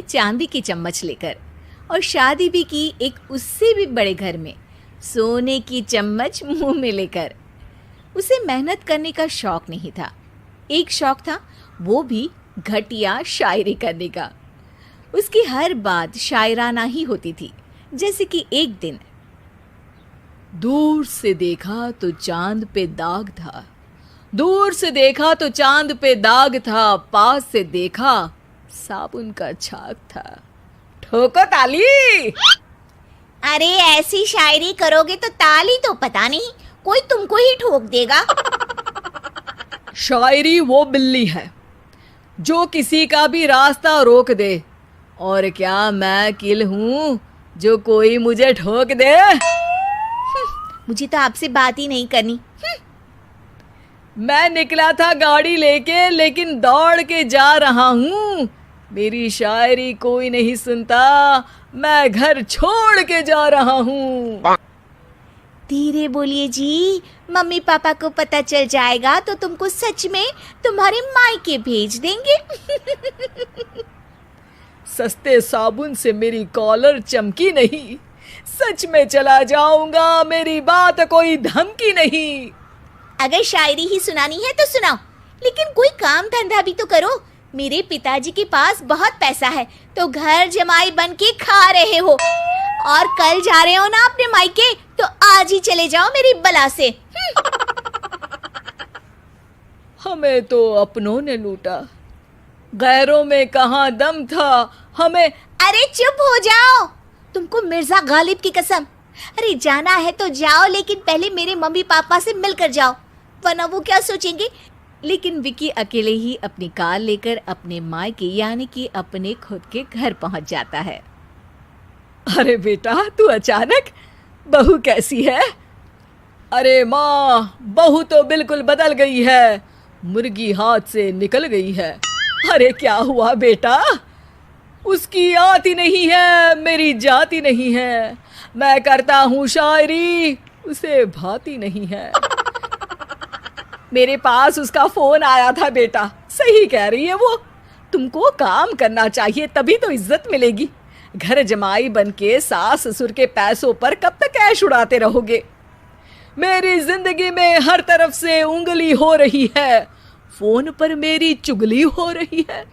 चांदी की चम्मच लेकर और शादी भी की एक उससे भी बड़े घर में, सोने की चम्मच मुंह में लेकर। उसे मेहनत करने का शौक नहीं था, एक शौक था, वो भी घटिया शायरी करने का। उसकी हर बात शायराना ही होती थी। जैसे कि एक दिन, दूर से देखा तो चांद पे दाग था, दूर से देखा तो चांद पे दाग था, पास से देखा साबुन का छाग था। ठोको ताली। अरे ऐसी शायरी करोगे तो ताली तो पता नहीं, कोई तुमको ही ठोक देगा। शायरी वो बिल्ली है जो किसी का भी रास्ता रोक दे, और क्या मैं किल हूं जो कोई मुझे ठोक दे। मुझे तो आपसे बात ही नहीं करनी। मैं निकला था गाड़ी लेके, लेकिन दौड़ के जा रहा हूँ। मेरी शायरी कोई नहीं सुनता, मैं घर छोड़ के जा रहा हूँ। धीरे बोलिए जी, मम्मी पापा को पता चल जाएगा तो तुमको सच में तुम्हारे मायके भेज देंगे। सस्ते साबुन से मेरी कॉलर चमकी नहीं, सच में चला जाऊंगा, मेरी बात कोई धमकी नहीं। अगर शायरी ही सुनानी है तो सुनाओ, लेकिन कोई काम धंधा भी तो करो। मेरे पिताजी के पास बहुत पैसा है तो घर जमाई बन के खा रहे हो, और कल जा रहे हो ना अपने मायके, तो आज ही चले जाओ मेरी बला से। हमें तो अपनों ने लूटा, गैरों में कहाँ दम था हमें। अरे चुप हो जाओ, तुमको मिर्जा गालिब की कसम। अरे जाना है तो जाओ, लेकिन पहले मेरे मम्मी पापा से मिलकर जाओ, वरना वो क्या सोचेंगे। लेकिन विकी अकेले ही अपनी कार लेकर अपने मायके यानी कि अपने खुद के घर पहुंच जाता है। अरे बेटा, तू अचानक, बहू कैसी है? अरे माँ, बहू तो बिल्कुल बदल गई है, मुर्गी हाथ से निकल गई है। अरे क्या हुआ बेटा? उसकी आती नहीं है, मेरी जाती नहीं है। मैं करता हूँ शायरी, उसे भाती नहीं है। मेरे पास उसका फोन आया था बेटा, सही कह रही है वो। तुमको काम करना चाहिए, तभी तो इज्जत मिलेगी। घर जमाई बन के सास ससुर के पैसों पर कब तक ऐश उड़ाते रहोगे? मेरी जिंदगी में हर तरफ से उंगली हो रही है, फोन पर मेरी चुगली हो रही है।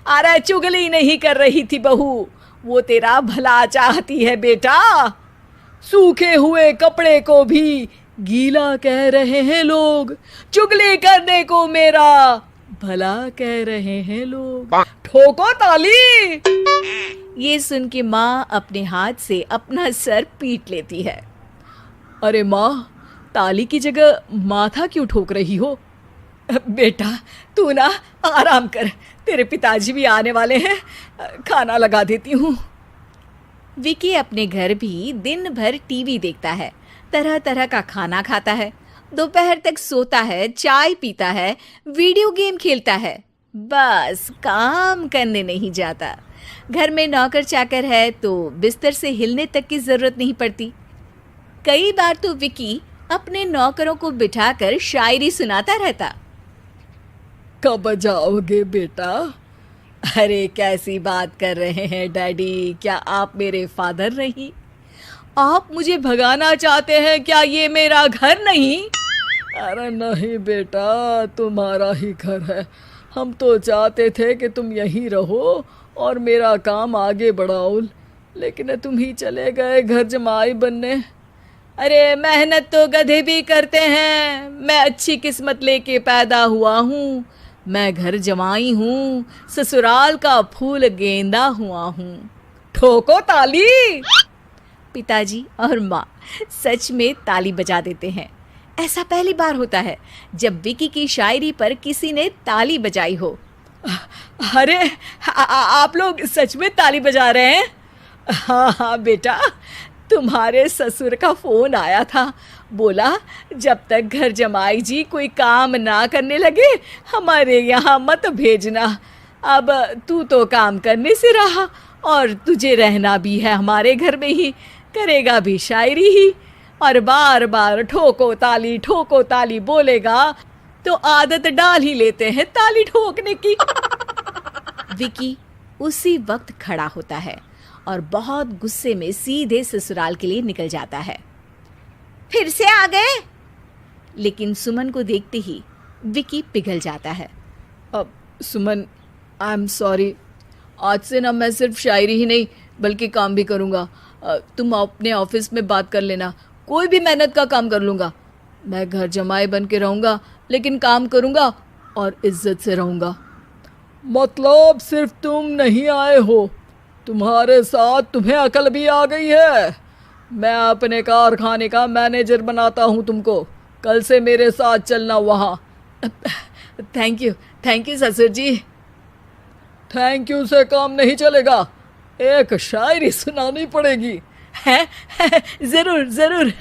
अरे चुगली नहीं कर रही थी बहू, वो तेरा भला चाहती है बेटा। सूखे हुए कपड़े को भी गीला कह रहे हैं लोग, चुगली करने को मेरा भला कह रहे हैं लोग। ठोको ताली। ये सुन के माँ अपने हाथ से अपना सर पीट लेती है। अरे माँ, ताली की जगह माथा क्यों ठोक रही हो? बेटा तू ना आराम कर, तेरे पिताजी भी आने वाले हैं, खाना लगा देती हूँ। विकी अपने घर भी दिन भर टीवी देखता है, तरह तरह का खाना खाता है, दोपहर तक सोता है, चाय पीता है, वीडियो गेम खेलता है, बस काम करने नहीं जाता। घर में नौकर चाकर है तो बिस्तर से हिलने तक की जरूरत नहीं पड़ती। कई बार तो विकी अपने नौकरों को बिठाकर शायरी सुनाता रहता। कब जाओगे बेटा? अरे कैसी बात कर रहे हैं डैडी, क्या आप मेरे फादर नहीं? आप मुझे भगाना चाहते हैं क्या? ये मेरा घर नहीं। अरे नहीं बेटा, तुम्हारा ही घर है। हम तो चाहते थे कि तुम यहीं रहो और मेरा काम आगे बढ़ाओ, लेकिन तुम ही चले गए घर जमाई बनने। अरे मेहनत तो गधे भी करते हैं, मैं अच्छी किस्मत लेके पैदा हुआ हूँ। मैं घर जमाई हूँ, ससुराल का फूल गेंदा हुआ हूँ। ठोको ताली। पिताजी और माँ सच में ताली बजा देते हैं। ऐसा पहली बार होता है जब विकी की शायरी पर किसी ने ताली बजाई हो। अरे आप लोग सच में ताली बजा रहे हैं? हाँ हाँ बेटा, तुम्हारे ससुर का फोन आया था, बोला जब तक घर जमाई जी कोई काम ना करने लगे हमारे यहाँ मत भेजना। अब तू तो काम करने से रहा और तुझे रहना भी है हमारे घर में ही, करेगा भी शायरी ही, और बार बार ठोको ताली बोलेगा तो आदत डाल ही लेते हैं ताली ठोकने की। विकी उसी वक्त खड़ा होता है और बहुत गुस्से में सीधे ससुराल के लिए निकल जाता है। फिर से आ गए? लेकिन सुमन को देखते ही विकी पिघल जाता है। अब सुमन, आई एम सॉरी, आज से ना मैं सिर्फ शायरी ही नहीं बल्कि काम भी करूँगा। तुम अपने ऑफिस में बात कर लेना, कोई भी मेहनत का काम कर लूँगा। मैं घर जमाई बन के रहूँगा, लेकिन काम करूँगा और इज्जत से रहूँगा। मतलब सिर्फ तुम नहीं आए हो, तुम्हारे साथ तुम्हें अकल भी आ गई है। मैं अपने कारखाने का मैनेजर बनाता हूँ तुमको, कल से मेरे साथ चलना वहाँ। थैंक यू ससुर जी। थैंक यू से काम नहीं चलेगा, एक शायरी सुनानी पड़ेगी। है? जरूर जरूर।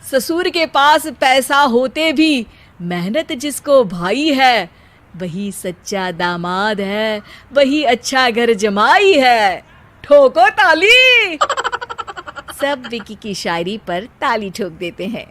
ससुर के पास पैसा होते भी मेहनत जिसको भाई है, वही सच्चा दामाद है, वही अच्छा घर जमाई है। ठोको ताली। सब विकी की शायरी पर ताली ठोक देते हैं।